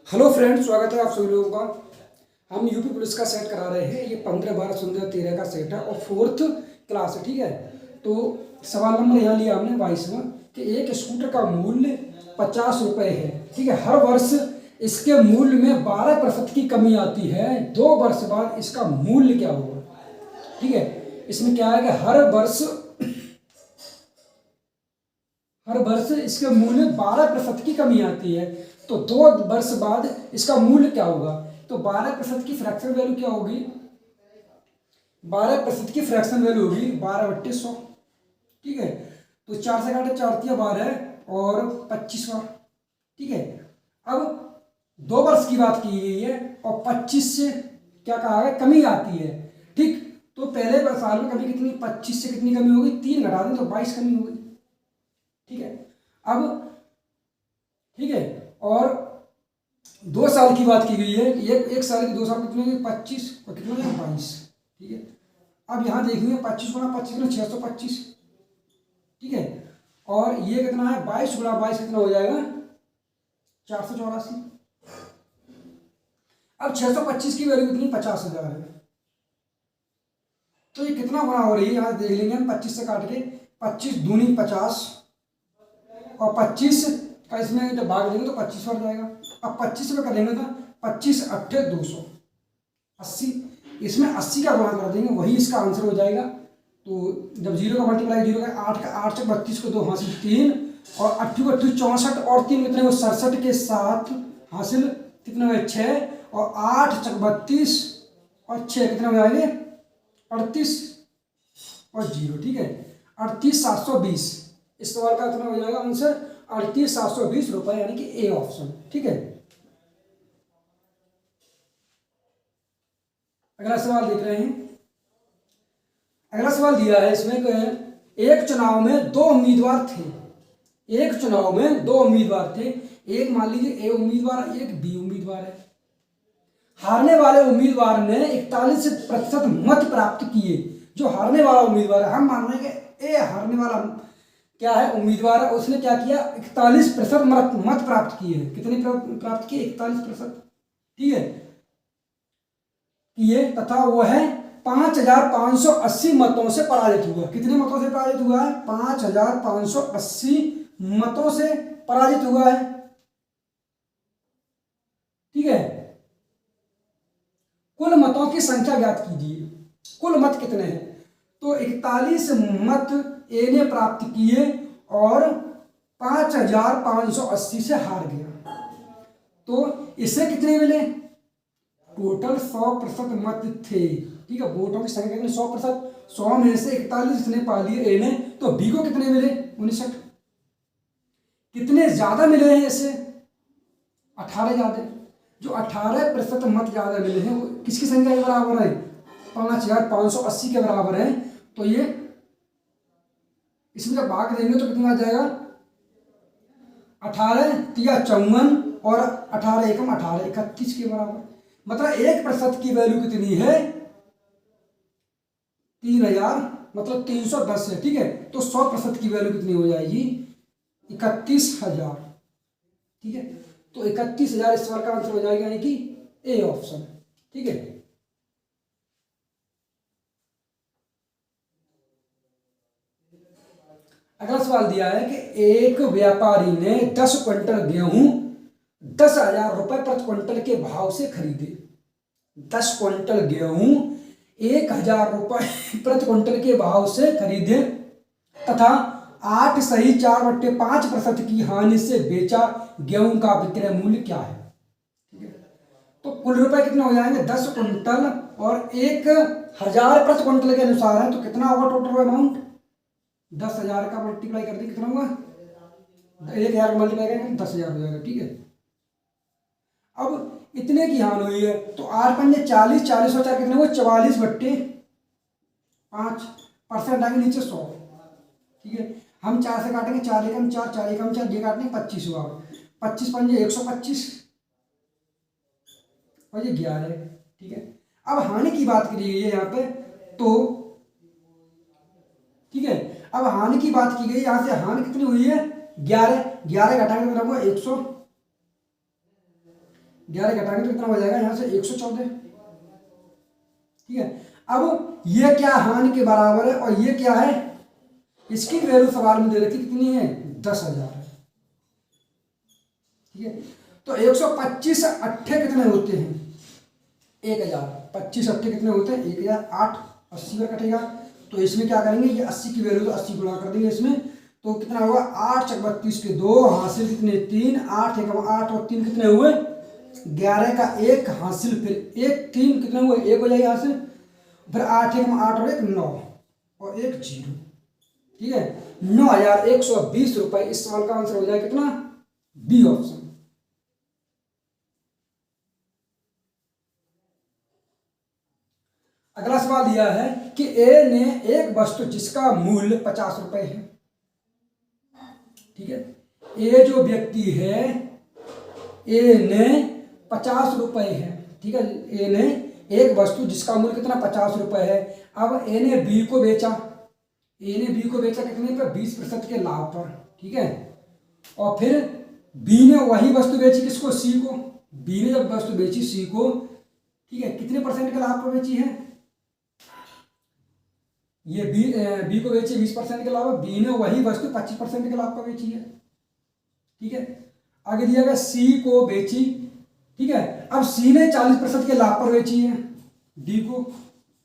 Hello friends, स्वागत है आप सभी लोगों का। हम यूपी पुलिस का सेट करा रहे हैं। ये 15, 12, 15, 13 का सेट है और 4th क्लास है। ठीक है, तो सवाल नंबर यहाँ लिया हमने 22वां कि एक स्कूटर का मूल्य 50 रुपये है। ठीक है, हर वर्ष इसके मूल्य में 12% की कमी आती है। 2 वर्ष बाद इसका मूल्य क्या होगा? ठीक है, इसमें क्या है कि हर वर्ष इसके मूल्य में 12% की कमी आती है। तो 2 वर्ष बाद इसका मूल्य क्या होगा? तो 12% की फ्रैक्शन वैल्यू क्या होगी? 12% की फ्रैक्शन वैल्यू होगी 12/100। ठीक है, तो 4 से काटे 4 तिया 12 और 25वां। ठीक है, अब 2 वर्ष की बात की गई है और 25 से क्या कहा है? कमी आती है। ठीक, तो पहले साल में कमी कितनी? 25 से कितनी कमी होगी? 3 घटा दें तो 22 कमी होगी। ठीक है, अब ठीक है, और 2 साल की बात की गई है। एक साल की 2 साल कितने होंगे? 25 और कितने होंगे? 22। ठीक है, अब यहाँ देखेंगे 25 गुणा 25 कितना? 625। ठीक है, और ये कितना है? 22 गुणा 22 कितना हो जाएगा? 484। अब 625 की वैल्यू कितनी? 50,000 है। तो ये कितना गुणा हो रही है यहाँ देख लेंगे हम। 25 से काट के 25 दूनी 50 और 25 का इसमें जब भाग देंगे तो 25 बढ़ जाएगा। अब 25 में करेंगे तो 25 अट्ठे 280। इसमें 80 का गुणा कर देंगे, वही इसका आंसर हो जाएगा। तो जब 0 का मल्टीप्लाई 0 का 8 से 32 को 2 हासिल 3 और 8 को 8 64 और 3 कितने हो? 67 के साथ हासिल कितने हुए? 6 और 8 चक 32 और 6 कितने हो जाएंगे? 38 और 0। ठीक है, 38,720। इस सवाल का कितना हो जाएगा आंसर? 38,720 रुपए, यानी कि ए ऑप्शन। ठीक है, अगला सवाल देख रहे हैं। अगला सवाल दिया है इसमें एक चुनाव में 2 उम्मीदवार थे। एक चुनाव में 2 उम्मीदवार थे। एक मान लीजिए ए उम्मीदवार, एक बी उम्मीदवार है। हारने वाले उम्मीदवार ने 41% मत प्राप्त किए। जो हारने वाला उम्मीदवार है, हम मान रहे हैं कि ए हारने वाला क्या है? उम्मीदवार है। उसने क्या किया? 41% मत प्राप्त किए। कितने प्राप्त किए? 41%। ठीक है, किए तथा वह 5,580 मतों से पराजित हुआ। कितने मतों से पराजित हुआ है? 5,580 मतों से पराजित हुआ है। ठीक है, कुल मतों की संख्या ज्ञात कीजिए। कुल मत कितने हैं? तो 41 मत ए ने प्राप्त किए और 5,580 से हार गया। तो इसे कितने मिले? टोटल 100% मत थे। ठीक है, वोटों की संख्या कितनी? 100%। 100 में से 41 इसने पा लिए ए ने, तो बी को कितने मिले? 59। कितने ज्यादा मिले हैं इसे? 18 ज्यादा। जो 18% मत ज्यादा मिले हैं वो किसकी संख्या के बराबर है? 5,580 के बराबर है। तो ये इसमें जब भाग देंगे तो कितना आ जाएगा? 18 तिया 54 और 18 एकम 18, 31 के बराबर। मतलब 1% की वैल्यू कितनी है? 3,000, मतलब 310 है। ठीक है, तो 100% की वैल्यू कितनी हो जाएगी? 31,000। ठीक है, तो 31,000 इस सवाल का आंसर हो जाएगा, यानी कि ए ऑप्शन। ठीक है, अगला सवाल दिया है कि एक व्यापारी ने 10 क्विंटल गेहूं 10,000 रुपए प्रति क्विंटल के भाव से खरीदे। 10 क्विंटल गेहूं 1,000 रुपए प्रति क्विंटल के भाव से खरीदे तथा 8 सही 4/5% की हानि से बेचा। गेहूं का विक्रय मूल्य क्या है? ठीक है, तो कुल रुपए कितने हो जाएंगे? 10 क्विंटल और 1,000 प्रति क्विंटल के अनुसार है, तो कितना होगा टोटल अमाउंट? 10,000 का मल्टीप्लाई कर दी कितना होगा? 1,000 का मल्टीप्लाई करेंगे 10,000 हो जाएगा। ठीक है, अब इतने की हानि हुई है तो 8 पंजे 40, 40 और 4 कितने हुए? 44/5%। आगे नीचे 100। ठीक है, हम 4 से काटेंगे 4 एकम 4, 4 एकम 4, ये काटने 25 हुआ। 25 पंजे 125 और ये 11। ठीक है, अब हानि की बात करी गई है यहाँ पे। तो ठीक है, अब हानि की बात की गई, यहां से हानि कितनी हुई है? 11। 11 घटाएंगे तो होगा 100। 11 घटाएंगे तो कितना हो जाएगा यहाँ से 114। ठीक है, अब ये क्या हानि के बराबर है और ये क्या है, इसकी वैल्यू सवाल में दे रखी कितनी है, 10,000 है। ठीक है, तो 125 अट्ठे कितने होते हैं, 1000। 25 अट्ठे कितने होते हैं, 1000। 8 80 पर कटेगा, तो इसमें क्या करेंगे, ये 80 की वैल्यू तो 80 गुणा कर देंगे इसमें, तो कितना होगा, 8 चक 32 के 2 हासिल कितने 3, 8 एक 8 और 3 कितने हुए 11 का 1 हासिल, फिर 1 3 कितने हुए 1 हो जाएगा हासिल, फिर 8 एक 8 और 1 9 और 1 0। ठीक है, 9120 रुपए। इस सवाल का आंसर हो जाए कितना, बी ऑप्शन। अगला सवाल दिया है कि ए ने एक वस्तु जिसका मूल्य 50 रुपए है। ठीक है, ए जो व्यक्ति है, ए ने 50 रुपए है। ठीक है, ए ने एक वस्तु जिसका मूल्य कितना 50 रुपए है। अब ए ने बी को बेचा, ए ने बी को बेचा कितने पर, 20% के लाभ पर। ठीक है, और फिर बी ने वही वस्तु बेची किसको, सी को। बी ने जब वस्तु बेची सी को, ठीक है, कितने % के लाभ पर बेची है, ये बी को बेची 20% के लाभ, बी ने वही वस्तु 25% के लाभ पर बेची है। ठीक है, आगे दिया गया सी को बेची। ठीक है, अब सी ने 40% के लाभ पर बेची है, डी को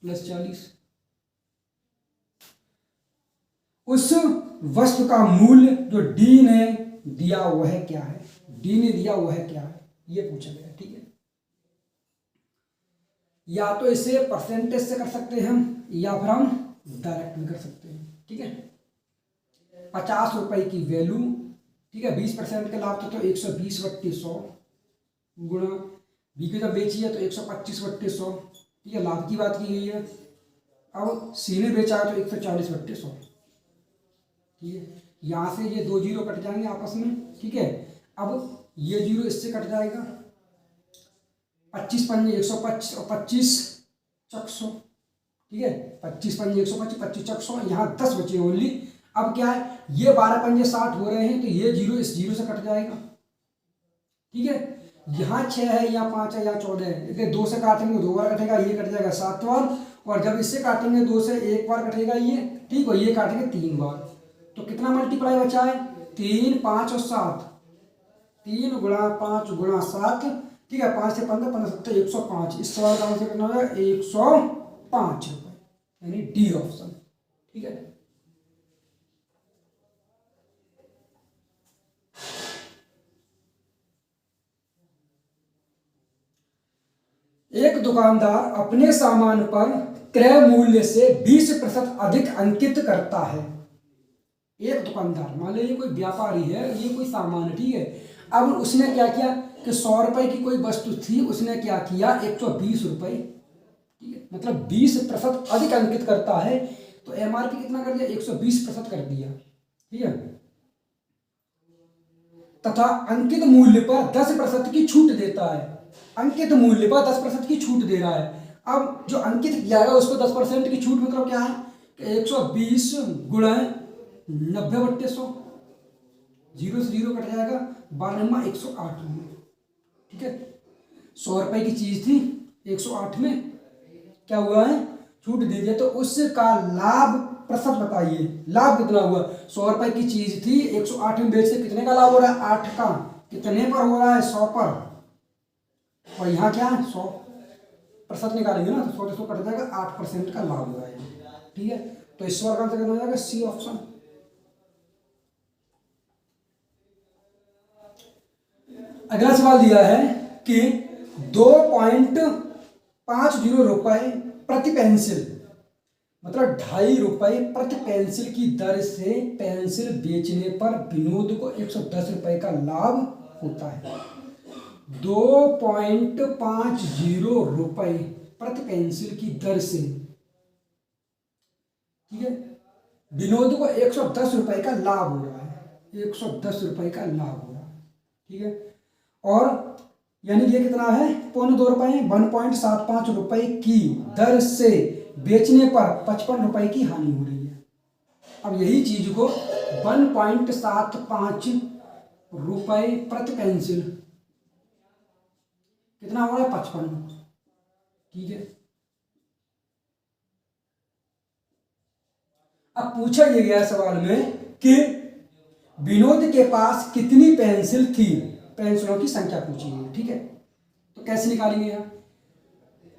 +40। उस वस्तु का मूल्य जो डी ने दिया वह क्या है, डी ने दिया वह क्या है, ये पूछा गया। ठीक है, या तो इसे परसेंटेज से कर सकते हैं हम, या फिर हम डायरेक्ट भी कर सकते हैं। ठीक है, 50 रुपए की वैल्यू, ठीक है, 20% के लाभ तो 120/100 गुणा बी की जब बेची है तो 125/100। ठीक है, लाभ की बात की गई है। अब सी ने बेचा है तो 140/100। ठीक है, यहाँ से ये 2 जीरो कट जाएंगे आपस में। ठीक है, अब ये जीरो इससे कट जाएगा, 25 पंजे 125 और 25 चक 100। ठीक है, 25 पंजे 125, 25 चक 100, यहाँ 10 बचे ओनली। अब क्या है, ये 12 पंजे 60 हो रहे हैं, तो ये जीरो इस जीरो से कट जाएगा। ठीक है, यहाँ 6 है, यहाँ 5 है, यहाँ 14 है, इसलिए 2 से काटेंगे 2 बार कटेगा, ये कट जाएगा 7 बार, और जब इससे काटेंगे 2 से 1 बार कटेगा ये। ठीक है, ये काटेंगे 3 बार, तो कितना मल्टीप्लाई बचा है, 3 5 और 7, 3 गुणा 5 गुणा 7। ठीक है, 5 से 15, 15 7 105। इस सवाल का आंसर कितना होगा, 105 रुपए, यानी डी ऑप्शन। ठीक है, एक दुकानदार अपने सामान पर क्रय मूल्य से 20% अधिक अंकित करता है। एक दुकानदार, मान लो ये कोई व्यापारी है, ये कोई सामान है। ठीक है, अब उसने क्या किया कि 100 रुपए की कोई वस्तु थी, उसने क्या किया 120 रुपए। ठीक है, मतलब 20% अधिक अंकित करता है, तो एमआरपी कितना कर दिया, 120% कर दिया। ठीक है, तथा अंकित मूल्य पर 10% की छूट देता है। अंकित मूल्य पर 10% की छूट दे रहा है। अब जो अंकित किया है उसको 10% की छूट मतलब क्या है कि 120 गुणा 90/100, 0 से 0 कट जाएगा, 12 108 में। ठीक है, 100 रुपए की चीज थी, 108 में क्या हुआ है, छूट दे दिया, तो उसका लाभ प्रतिशत बताइए, लाभ कितना हुआ। 100 रुपए की चीज थी, 108 में बेचते कितने का लाभ हो रहा है, 8 का। कितने पर हो रहा है, 100 पर, और यहाँ क्या है 100% निकालेंगे ना, तो 100 से 100 कट जाएगा, 8% का लाभ हो रहा है। ठीक है, तो इस सवाल का आंसर कितना हो जाएगा, सी ऑप्शन। अगला सवाल दिया है कि 2.50 रुपए प्रति पेंसिल, मतलब 2.5 रुपए प्रति पेंसिल की दर से पेंसिल बेचने पर विनोद को 110 रुपए का लाभ होता है। 2.50 रुपए प्रति पेंसिल की दर से, ठीक है, विनोद को 110 रुपए का लाभ हो रहा है, 110 रुपए का लाभ हो रहा है। ठीक है, और यानी ये कितना है, 2.25 रुपए, 1.75 रुपए की दर से बेचने पर 55 रुपए की हानि हो रही है। अब यही चीज को 1.75 रुपए प्रति पेंसिल कितना हो रहा है 55, ठीक है। अब पूछा ये गया सवाल में कि विनोद के पास कितनी पेंसिल थी, पेंसिलों की संख्या पूछी गई, ठीक है। तो कैसे निकालेंगे यहाँ,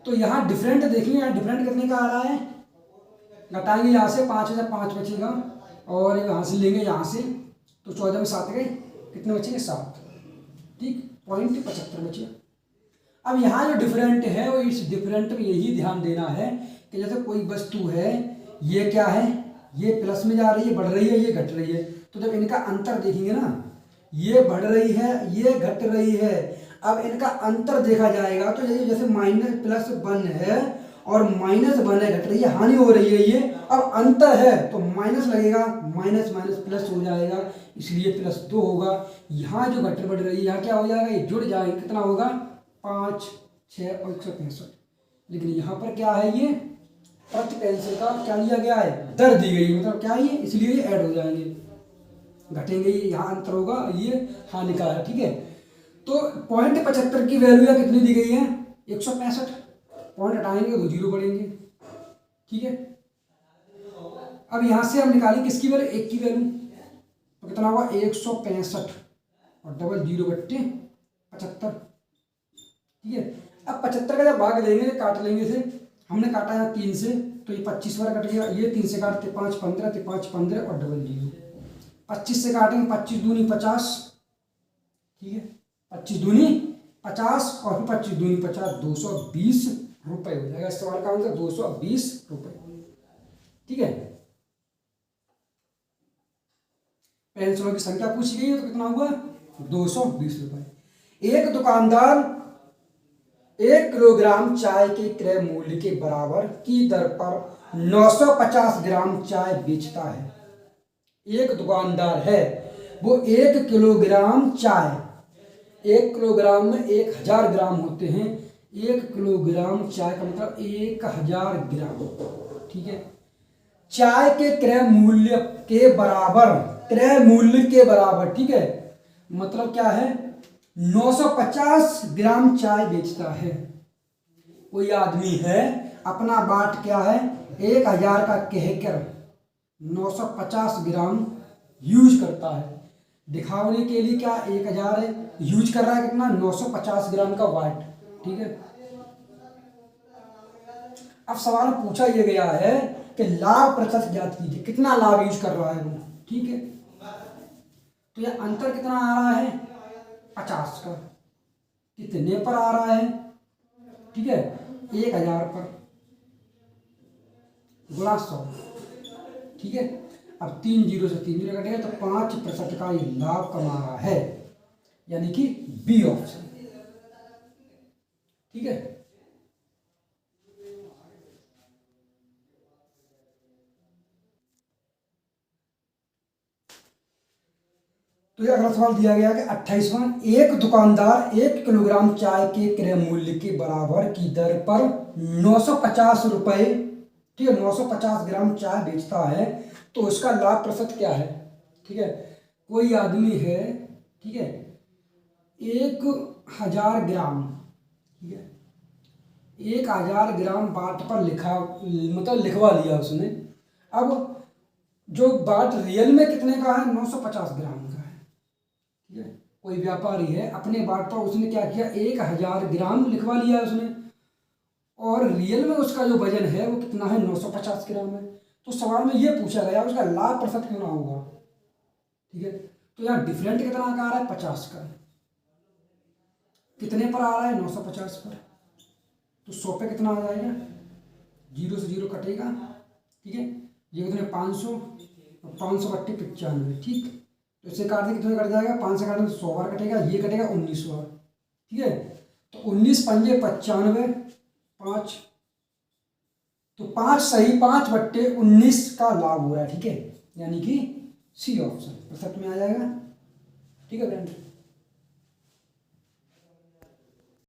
तो यहाँ डिफरेंट देखिए, यहाँ डिफरेंट कितने का आ रहा है, घटाएंगे यहाँ से 5 है, 5 बचेगा, और यहाँ से लेंगे यहाँ से, तो 14 में 7 गए, कितने बचेंगे 7, ठीक, 0.75 बचे। अब यहाँ जो डिफरेंट है वो इस डिफरेंट में यही ध्यान देना है कि जैसे कोई वस्तु है, ये क्या है, ये प्लस में जा रही है, बढ़ रही है, ये घट रही है, तो जब इनका अंतर देखेंगे ना, ये बढ़ रही है, ये घट रही है, अब इनका अंतर देखा जाएगा तो ये जैसे -+1 है और -1 है, घट रही है, हानि हो रही है, ये अब अंतर है तो माइनस लगेगा, माइनस माइनस प्लस हो जाएगा, इसलिए +2 होगा। यहाँ जो घट बढ़ रही है, यहाँ क्या हो जाएगा, ये जुड़ जाएगा, कितना होगा 5, 6 और 165। लेकिन यहाँ पर क्या है, ये प्रति पेंसिल का क्या लिया गया है, दर दी गई, मतलब क्या है ये, इसलिए ये ऐड हो जाएंगे, घटेंगे, ये यहाँ अंतर होगा, ये हानि का है, ठीक है। तो 0.75 की वैल्यू या कितनी दी गई है, 165, पॉइंट हटाएंगे तो 0 बढ़ेंगे, ठीक है। अब यहाँ से हम निकालें किसकी वैल्यू, 1 की वैल्यू, तो कितना हुआ 165 और डबल 0/75, ठीक है। अब 75 का जब भाग लेंगे, काट लेंगे इसे, हमने काटा है 3 से, तो ये 25 बार कट गया, ये 3 से काटते 5 15, तो 5 15 और डबल 0, 25 से काटेंगे, 25 दूनी 50, ठीक है, 25 दूनी 50 और फिर 25 दूनी 50, 220 रुपये हो जाएगा। इस सवाल का आंसर 220 रुपये, ठीक है। पेंसिलों की संख्या पूछी गई है तो कितना हुआ 220 रुपये। एक दुकानदार 1 किलोग्राम चाय के क्रय मूल्य के बराबर की दर पर 950 ग्राम चाय बेचता है। एक दुकानदार है, वो 1 किलोग्राम चाय, 1 किलोग्राम में 1000 ग्राम होते हैं, 1 किलोग्राम चाय का मतलब 1000 ग्राम, ठीक है, चाय के क्रय मूल्य के बराबर, क्रय मूल्य के बराबर, ठीक है, मतलब क्या है 950 ग्राम चाय बेचता है। कोई आदमी है, अपना बाट क्या है 1000 का कहकर 950 ग्राम यूज करता है, दिखाने के लिए क्या 1000 है, यूज कर रहा है कितना 950 ग्राम का वाट, ठीक है। अब सवाल पूछा यह गया है कि लाभ प्रतिशत ज्ञात कीजिए, कितना लाभ यूज कर रहा है वो, ठीक है। तो यह अंतर कितना आ रहा है 50 का, कितने पर आ रहा है, ठीक है 1000 पर गुणा 100, ठीक है। अब 3 0 से 3 0 कटेगा तो 5% का ये लाभ कमा रहा है, यानी कि बी ऑप्शन, ठीक है। तो ये अगला सवाल दिया गया कि 28वां, एक दुकानदार 1 किलोग्राम चाय के क्रय मूल्य के बराबर की दर पर 950 रुपये, ठीक है, 950 ग्राम चाय बेचता है, तो उसका लाभ प्रतिशत क्या है, ठीक है। कोई आदमी है, ठीक है, 1000 ग्राम, ठीक है, 1000 ग्राम बाट पर लिखा, मतलब लिखवा लिया उसने। अब जो बाट रियल में कितने का है 950 ग्राम का है, ठीक है। कोई व्यापारी है, अपने बाट पर उसने क्या किया 1000 ग्राम लिखवा लिया उसने, और रियल में उसका जो वजन है वो कितना है 950 ग्राम है। तो सवाल में ये पूछा गया उसका लाभ प्रतिशत क्यों ना होगा, ठीक है। तो यहाँ डिफरेंट कितना का आ रहा है 50 का, कितने पर आ रहा है 950 पर, तो 100 पे कितना आ जाएगा, 0 से 0 कटेगा, ठीक है, ये कितने 500 और 500 बट्टे 95, ठीक। तो इससे काट दें कितने कट जाएगा, 5 से काटें तो 100 बार कटेगा, ये कटेगा 19 बार, ठीक है। तो 19 पंजे 95, 5, तो 5 सही 5/19 का लाभ हो रहा है, ठीक है, यानी कि सी ऑप्शन प्रतिशत में आ जाएगा, ठीक है फ्रेंड।